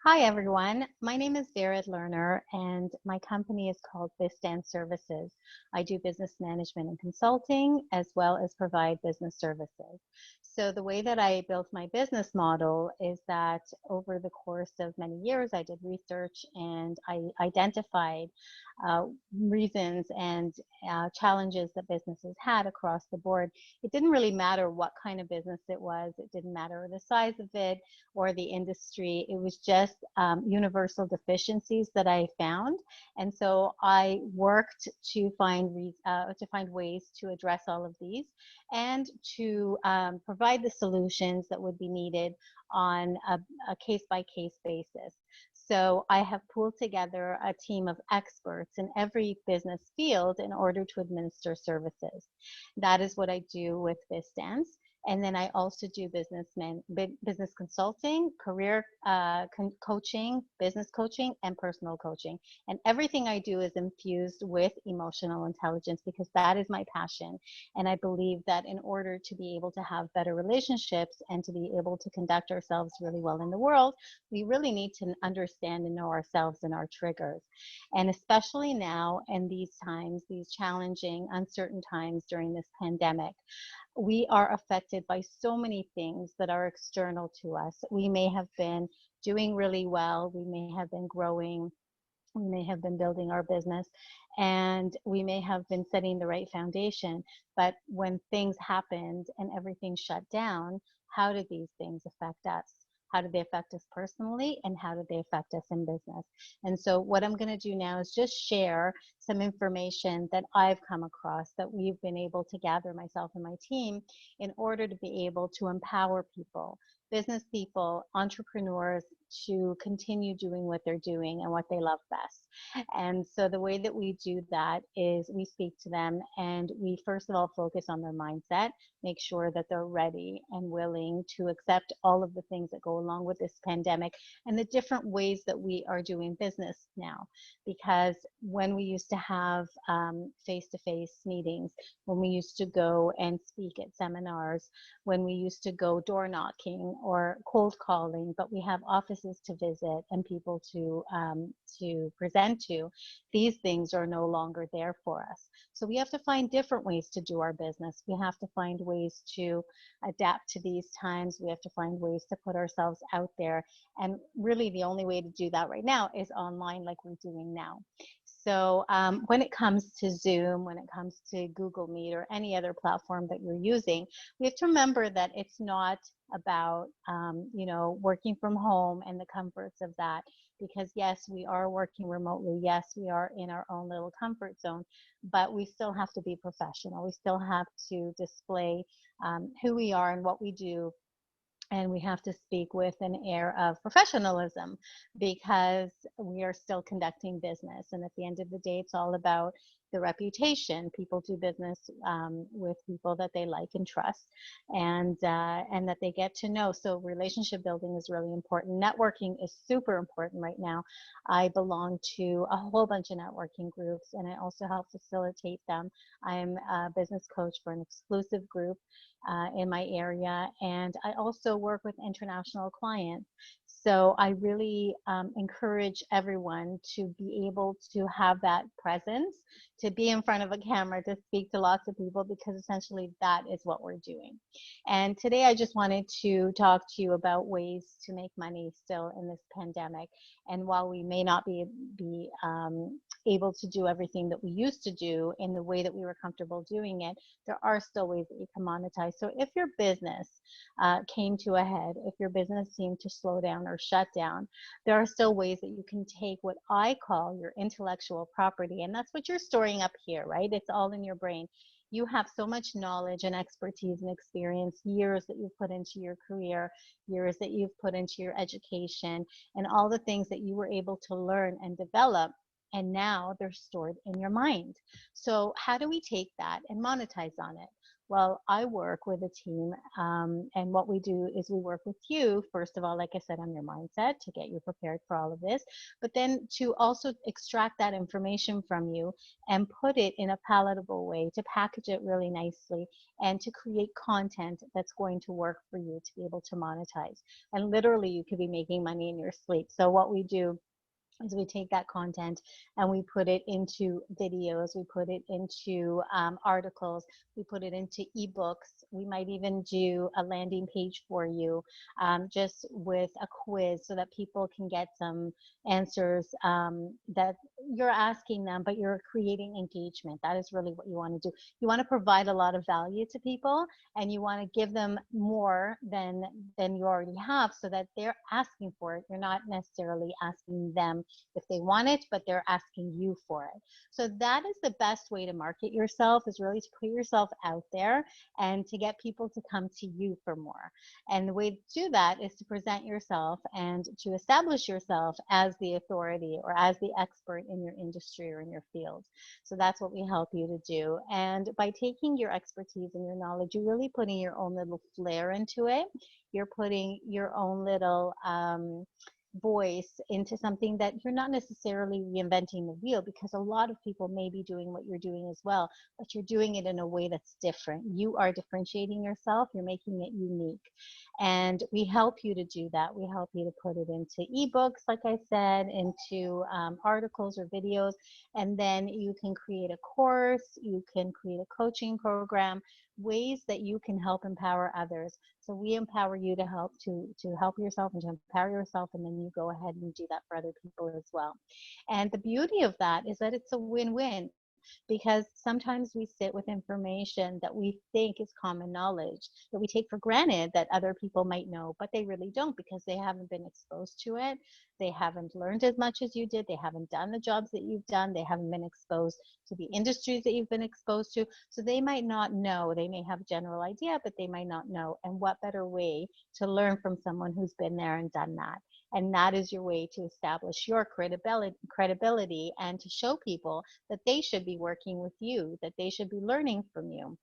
Hi everyone, my name is Vera Lerner and my company is called BizStance Services. I do business management and consulting as well as provide business services. So the way that I built my business model is that over the course of many years I did research and I identified reasons and challenges that businesses had across the board. It didn't really matter what kind of business it was, it didn't matter the size of it or the industry. It was just universal deficiencies that I found, and so I worked to find ways to address all of these and to provide the solutions that would be needed on a case-by-case basis. So I have pulled together a team of experts in every business field in order to administer services. That is what I do with BizStance. And then I also do business consulting, career coaching, business coaching, and personal coaching. And everything I do is infused with emotional intelligence because that is my passion. And I believe that in order to be able to have better relationships and to be able to conduct ourselves really well in the world, we really need to understand and know ourselves and our triggers. And especially now in these times, these challenging, uncertain times during this pandemic, we are affected by so many things that are external to us. We may have been doing really well, we may have been growing, we may have been building our business, and we may have been setting the right foundation. But when things happened and everything shut down, how did these things affect us? How did they affect us personally, and how did they affect us in business? And so what I'm going to do now is just share some information that I've come across that we've been able to gather, myself and my team, in order to be able to empower people, business people, entrepreneurs, to continue doing what they're doing and what they love best. And so the way that we do that is we speak to them and we first of all focus on their mindset, make sure that they're ready and willing to accept all of the things that go along with this pandemic and the different ways that we are doing business now. Because when we used to have face-to-face meetings, when we used to go and speak at seminars, when we used to go door knocking or cold calling, but we have offices to visit and people to present to, these things are no longer there for us. So we have to find different ways to do our business. We have to find ways to adapt to these times. We have to find ways to put ourselves out there. And really the only way to do that right now is online, like we're doing now. So when it comes to Zoom, when it comes to Google Meet or any other platform that you're using, we have to remember that it's not about, working from home and the comforts of that. Because yes, we are working remotely. Yes, we are in our own little comfort zone, but we still have to be professional. We still have to display who we are and what we do, and we have to speak with an air of professionalism because we are still conducting business. And at the end of the day, it's all about the reputation. People do business with people that they like and trust, and that they get to know. So relationship building is really important. Networking is super important right now. I belong to a whole bunch of networking groups, and I also help facilitate them. I'm a business coach for an exclusive group in my area, and I also work with international clients. So I really encourage everyone to be able to have that presence, to be in front of a camera, to speak to lots of people, because essentially that is what we're doing. And today I just wanted to talk to you about ways to make money still in this pandemic. And while we may not be able to do everything that we used to do in the way that we were comfortable doing it, there are still ways that you can monetize. So if your business came to a head, if your business seemed to slow down or shut down, there are still ways that you can take what I call your intellectual property, and that's what you're storing up here, right? It's all in your brain. You have so much knowledge and expertise and experience, years that you've put into your career, years that you've put into your education, and all the things that you were able to learn and develop, and now they're stored in your mind. So how do we take that and monetize on it? Well, I work with a team, and what we do is we work with you, first of all, like I said, on your mindset to get you prepared for all of this, but then to also extract that information from you and put it in a palatable way, to package it really nicely, and to create content that's going to work for you to be able to monetize. And literally, you could be making money in your sleep. So, what we do is we take that content and we put it into videos, we put it into articles, we put it into ebooks. We might even do a landing page for you, just with a quiz so that people can get some answers that you're asking them, but you're creating engagement. That is really what you want to do. You want to provide a lot of value to people, and you want to give them more than you already have, so that they're asking for it. You're not necessarily asking them if they want it, but they're asking you for it. So that is the best way to market yourself, is really to put yourself out there and to get people to come to you for more. And the way to do that is to present yourself and to establish yourself as the authority or as the expert in your industry or in your field. So that's what we help you to do. And by taking your expertise and your knowledge, you're really putting your own little flair into it. You're putting your own little voice into something that you're not necessarily reinventing the wheel, because a lot of people may be doing what you're doing as well, but you're doing it in a way that's different. You are differentiating yourself, you're making it unique. And we help you to do that. We help you to put it into ebooks, like I said, into articles or videos, and then you can create a course, you can create a coaching program, ways that you can help empower others. So we empower you to help yourself and to empower yourself, and then you go ahead and do that for other people as well. And the beauty of that is that it's a win-win, because sometimes we sit with information that we think is common knowledge, that we take for granted that other people might know, but they really don't, because they haven't been exposed to it. They haven't learned as much as you did. They haven't done the jobs that you've done. They haven't been exposed to the industries that you've been exposed to. So they might not know. They may have a general idea, but they might not know. And what better way to learn from someone who's been there and done that? And that is your way to establish your credibility and to show people that they should be working with you, that they should be learning from you.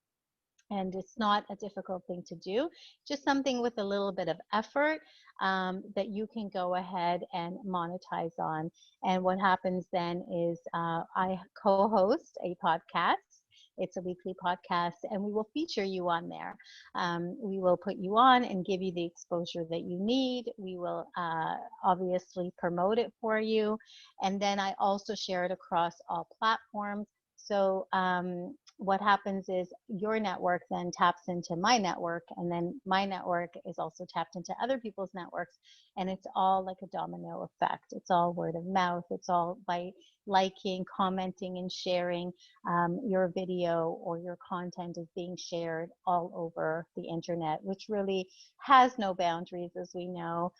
And it's not a difficult thing to do, just something with a little bit of effort, that you can go ahead and monetize on. And what happens then is I co-host a podcast. It's a weekly podcast, and we will feature you on there. We will put you on and give you the exposure that you need. We will obviously promote it for you. And then I also share it across all platforms. So what happens is your network then taps into my network, and then my network is also tapped into other people's networks, and it's all like a domino effect. It's all word of mouth. It's all by liking, commenting, and sharing. Your video or your content is being shared all over the internet, which really has no boundaries, as we know.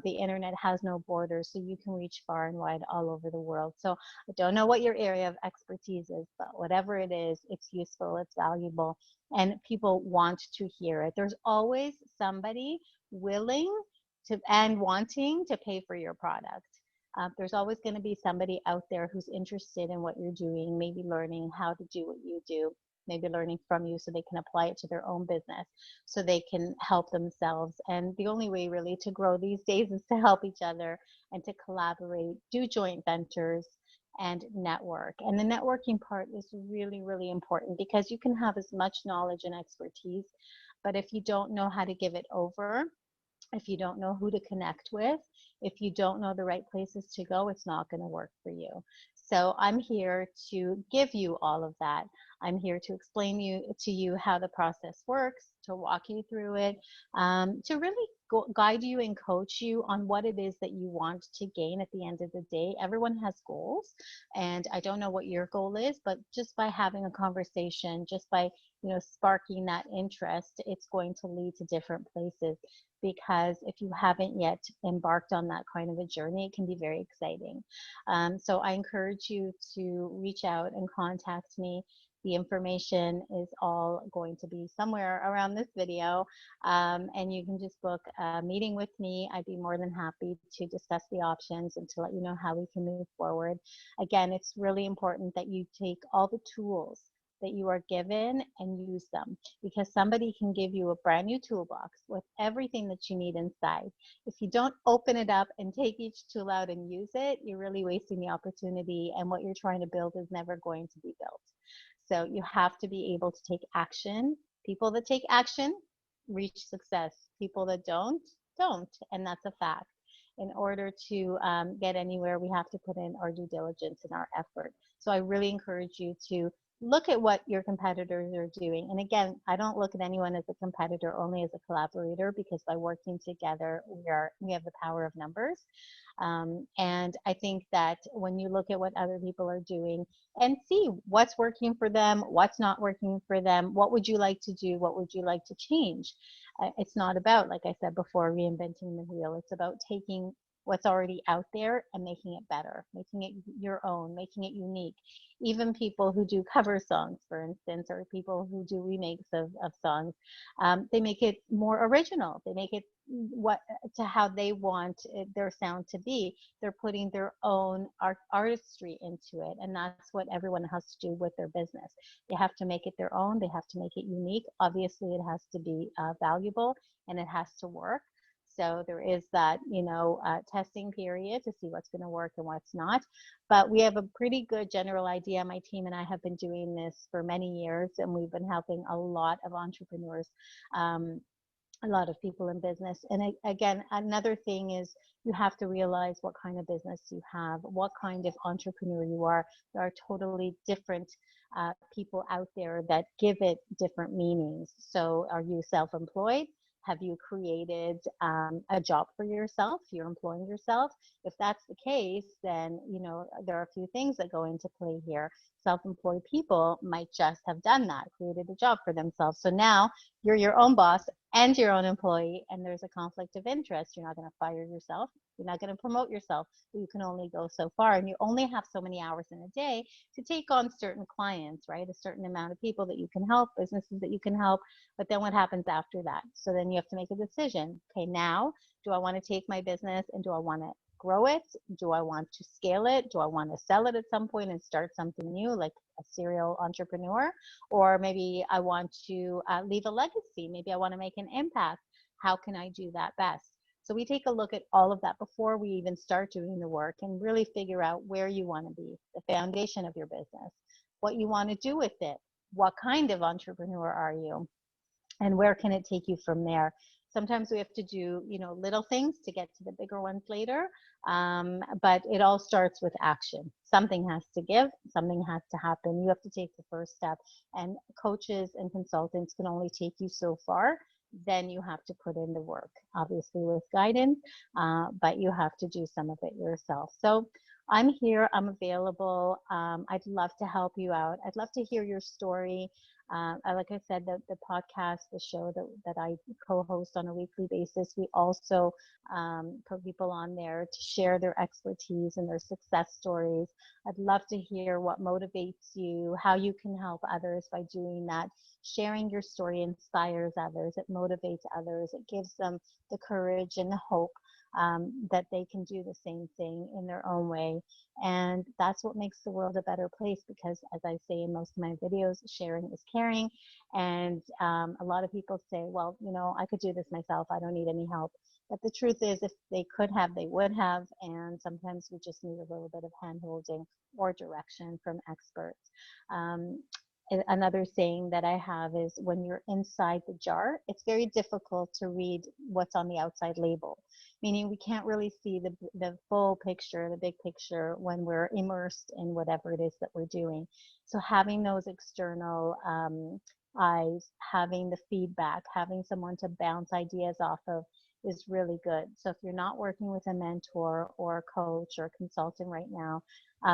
The internet has no borders, so you can reach far and wide all over the world. So I don't know what your area of expertise is, but whatever it is, it's useful, it's valuable, and people want to hear it. There's always somebody willing to and wanting to pay for your product. There's always going to be somebody out there who's interested in what you're doing, maybe learning how to do what you do, maybe learning from you so they can apply it to their own business, so they can help themselves. And the only way really to grow these days is to help each other and to collaborate, do joint ventures, and network. And the networking part is really, really important, because you can have as much knowledge and expertise, but if you don't know how to give it over, if you don't know who to connect with, if you don't know the right places to go, it's not going to work for you. So I'm here to give you all of that. I'm here to explain to you how the process works, to walk you through it, to really guide you and coach you on what it is that you want to gain at the end of the day. Everyone has goals, and I don't know what your goal is, but just by having a conversation, just by sparking that interest, it's going to lead to different places. Because if you haven't yet embarked on that kind of a journey, it can be very exciting. So I encourage you to reach out and contact me. The information is all going to be somewhere around this video, and you can just book a meeting with me. I'd be more than happy to discuss the options and to let you know how we can move forward. Again, it's really important that you take all the tools that you are given and use them, because somebody can give you a brand new toolbox with everything that you need inside. If you don't open it up and take each tool out and use it, you're really wasting the opportunity, and what you're trying to build is never going to be built. So you have to be able to take action. People that take action reach success. People that don't, and that's a fact. In order to get anywhere, we have to put in our due diligence and our effort. So I really encourage you to look at what your competitors are doing. And again, I don't look at anyone as a competitor, only as a collaborator, because by working together, we have the power of numbers. And I think that when you look at what other people are doing and see what's working for them, what's not working for them, what would you like to do, what would you like to change? It's not about, like I said before, reinventing the wheel. It's about taking what's already out there and making it better, making it your own, making it unique. Even people who do cover songs, for instance, or people who do remakes of songs, they make it more original. They make it what to how they want their sound to be. They're putting their own artistry into it, and that's what everyone has to do with their business. They have to make it their own. They have to make it unique. Obviously, it has to be valuable, and it has to work. So there is that, testing period to see what's going to work and what's not. But we have a pretty good general idea. My team and I have been doing this for many years, and we've been helping a lot of entrepreneurs, a lot of people in business. And again, another thing is you have to realize what kind of business you have, what kind of entrepreneur you are. There are totally different people out there that give it different meanings. So are you self-employed? Have you created a job for yourself? You're employing yourself. If that's the case, then there are a few things that go into play here. Self-employed people might just have done that, created a job for themselves. So now you're your own boss and your own employee, and there's a conflict of interest. You're not going to fire yourself. You're not going to promote yourself. But you can only go so far, and you only have so many hours in a day to take on certain clients, right? A certain amount of people that you can help, businesses that you can help. But then what happens after that? So then you have to make a decision. Okay, now, do I want to take my business and do I want to grow it? Do I want to scale it? Do I want to sell it at some point and start something new, like a serial entrepreneur? Or maybe I want to leave a legacy. Maybe I want to make an impact. How can I do that best? So we take a look at all of that before we even start doing the work and really figure out where you want to be, the foundation of your business, what you want to do with it, what kind of entrepreneur are you, and where can it take you from there. Sometimes we have to do, little things to get to the bigger ones later, but it all starts with action. Something has to give, something has to happen. You have to take the first step, and coaches and consultants can only take you so far. Then you have to put in the work, obviously with guidance, but you have to do some of it yourself. So I'm here, I'm available. I'd love to help you out. I'd love to hear your story. Like I said, the podcast, the show that I co-host on a weekly basis, we also put people on there to share their expertise and their success stories. I'd love to hear what motivates you, how you can help others by doing that. Sharing your story inspires others, it motivates others, it gives them the courage and the hope that they can do the same thing in their own way. And that's what makes the world a better place, because as I say in most of my videos, sharing is caring. And a lot of people say, well, I could do this myself, I don't need any help. But the truth is, if they could have, they would have. And sometimes we just need a little bit of hand-holding or direction from experts. Another saying that I have is, when you're inside the jar, it's very difficult to read what's on the outside label, meaning we can't really see the full picture, the big picture, when we're immersed in whatever it is that we're doing. So having those external eyes, having the feedback, having someone to bounce ideas off of is really good. So if you're not working with a mentor or a coach or a consultant right now,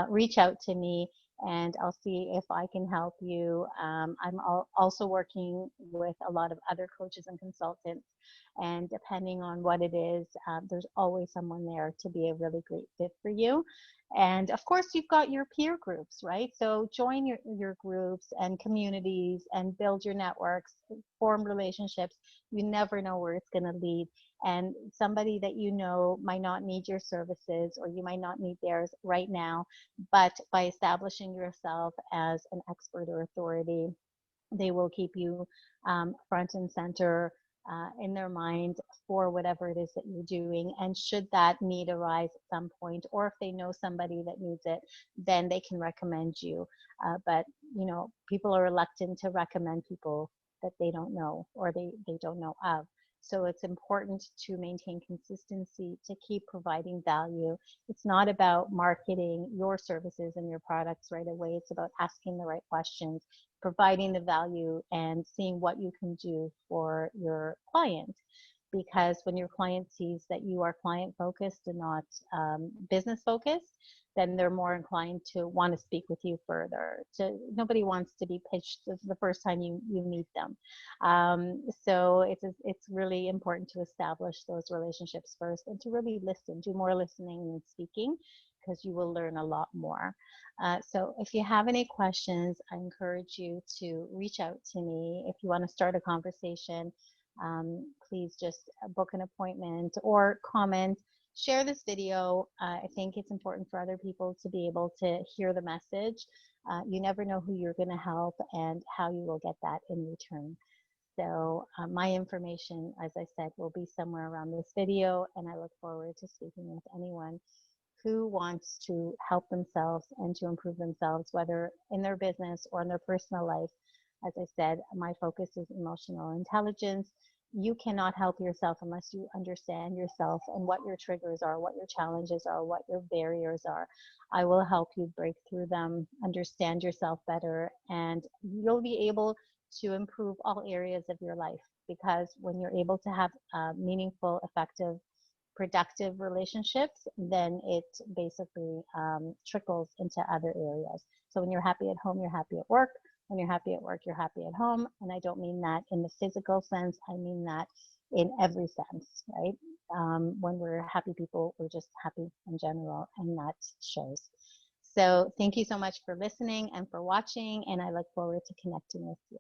reach out to me and I'll see if I can help you. I'm also working with a lot of other coaches and consultants And depending on what it is, there's always someone there to be a really great fit for you. And of course, you've got your peer groups, right? So join your groups and communities and build your networks, form relationships. You never know where it's going to lead. And somebody that you know might not need your services, or you might not need theirs right now, but by establishing yourself as an expert or authority, they will keep you front and center in their mind for whatever it is that you're doing. And should that need arise at some point, or if they know somebody that needs it, then they can recommend you. But people are reluctant to recommend people that they don't know, or they don't know of. So it's important to maintain consistency, to keep providing value. It's not about marketing your services and your products right away. It's about asking the right questions, providing the value, and seeing what you can do for your client. Because when your client sees that you are client focused and not business focused, then they're more inclined to want to speak with you further. Nobody wants to be pitched the first time you meet them. So it's really important to establish those relationships first, and to really listen, do more listening than speaking, because you will learn a lot more. So if you have any questions, I encourage you to reach out to me. If you want to start a conversation, please just book an appointment or comment. Share this video. I think it's important for other people to be able to hear the message. You never know who you're going to help and how you will get that in return. So my information, as I said, will be somewhere around this video, and I look forward to speaking with anyone who wants to help themselves and to improve themselves, whether in their business or in their personal life. As I said, my focus is emotional intelligence. You cannot help yourself unless you understand yourself and what your triggers are, what your challenges are, what your barriers are. I will help you break through them, understand yourself better, and you'll be able to improve all areas of your life. Because when you're able to have meaningful, effective, productive relationships, then it basically trickles into other areas. So when you're happy at home, you're happy at work. When you're happy at work, you're happy at home. And I don't mean that in the physical sense, I mean that in every sense, right? When we're happy people, we're just happy in general, and that shows. So thank you so much for listening and for watching, and I look forward to connecting with you.